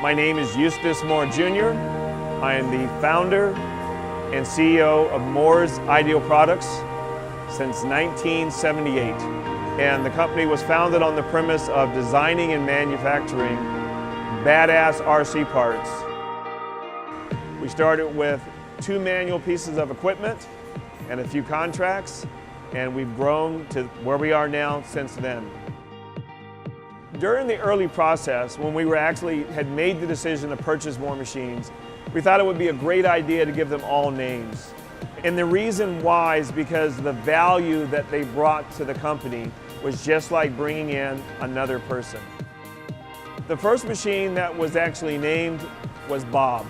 My name is Eustace Moore Jr. I am the founder and CEO of Moore's Ideal Products since 1978. And the company was founded on the premise of designing and manufacturing badass RC parts. We started with 2 manual pieces of equipment and a few contracts, and we've grown to where we are now since then. During the early process, when we had made the decision to purchase more machines, we thought it would be a great idea to give them all names. And the reason why is because the value that they brought to the company was just like bringing in another person. The first machine that was actually named was Bob.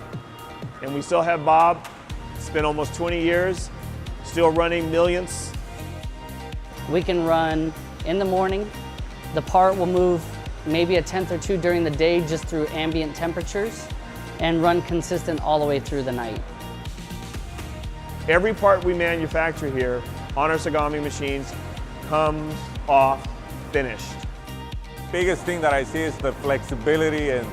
And we still have Bob. It's been almost 20 years, still running millions. We can run in the morning. The part will move maybe a tenth or two during the day just through ambient temperatures and run consistent all the way through the night. Every part we manufacture here on our Tsugami machines comes off finished. Biggest thing that I see is the flexibility, and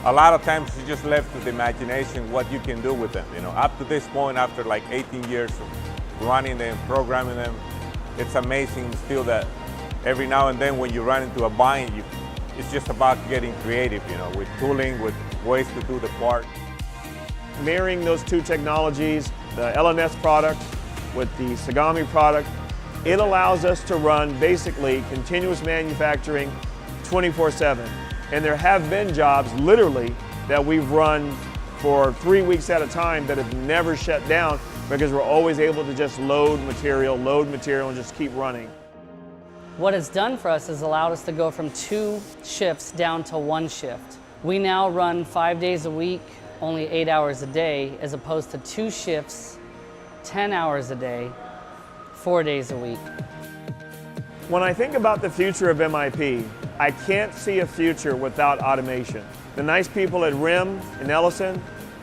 a lot of times it's just left to the imagination what you can do with them. You know, up to this point, after like 18 years of running them, programming them, it's amazing still that every now and then when you run into a bind, it's just about getting creative, you know, with tooling, with ways to do the part. Marrying those two technologies, the LNS product with the Tsugami product, it allows us to run basically continuous manufacturing 24/7. And there have been jobs, literally, that we've run for 3 weeks at a time that have never shut down because we're always able to just load material, and just keep running. What it's done for us is allowed us to go from 2 shifts down to 1 shift. We now run 5 days a week, only 8 hours a day, as opposed to 2 shifts, 10 hours a day, 4 days a week. When I think about the future of MIP, I can't see a future without automation. The nice people at RIM and Ellison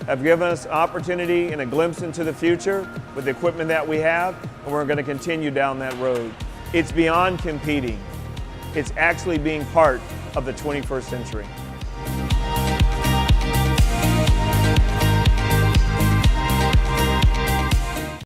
have given us opportunity and a glimpse into the future with the equipment that we have, and we're going to continue down that road. It's beyond competing. It's actually being part of the 21st century.